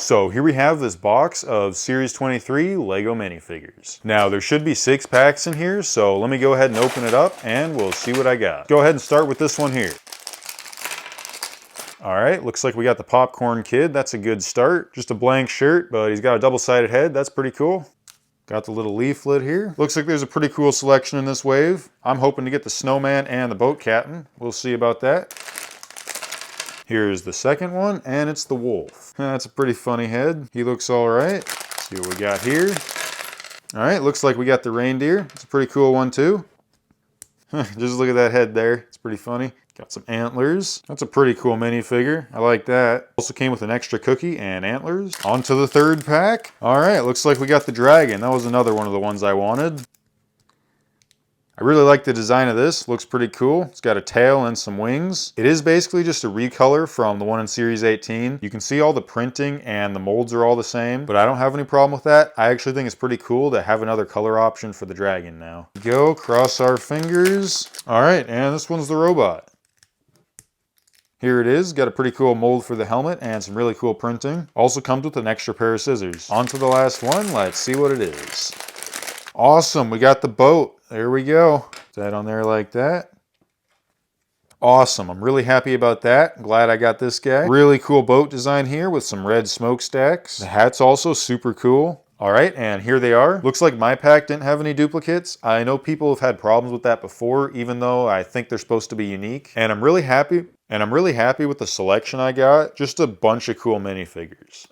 So here we have this box of Series 23 Lego minifigures. Now there should be 6 packs in here, so let me go ahead and open it up and we'll see what I got. Go ahead and start with this one here. All right, looks like we got the Popcorn Kid. That's a good start. Just a blank shirt, but he's got a double-sided head. That's pretty cool. Got the little leaflet here. Looks like there's a pretty cool selection in this wave. I'm hoping to get the snowman and the boat captain. We'll see about that. Here's the second one, and it's the wolf. That's a pretty funny head. He looks all right. Let's see what we got here. All right, looks like we got the reindeer. It's a pretty cool one too. Just look at that head there. It's pretty funny. Got some antlers. That's a pretty cool minifigure. I like that. Also came with an extra cookie and antlers. On to the third pack. All right, looks like we got the dragon. That was another one of the ones I wanted. I really like the design of this. Looks pretty cool. It's got a tail and some wings. It is basically just a recolor from the one in Series 18. You can see all the printing and the molds are all the same, but I don't have any problem with that. I actually think it's pretty cool to have another color option for the dragon now. Go, cross our fingers. All right, and this one's the robot. Here it is, got a pretty cool mold for the helmet and some really cool printing. Also comes with an extra pair of scissors. On to the last one, let's see what it is. Awesome, we got the boat. There we go. Put that on there like that. Awesome, I'm really happy about that. Glad I got this guy. Really cool boat design here with some red smokestacks. The hat's also super cool. All right, and here they are. Looks like my pack didn't have any duplicates. I know people have had problems with that before, even though I think they're supposed to be unique. And I'm really happy with the selection I got. Just a bunch of cool minifigures.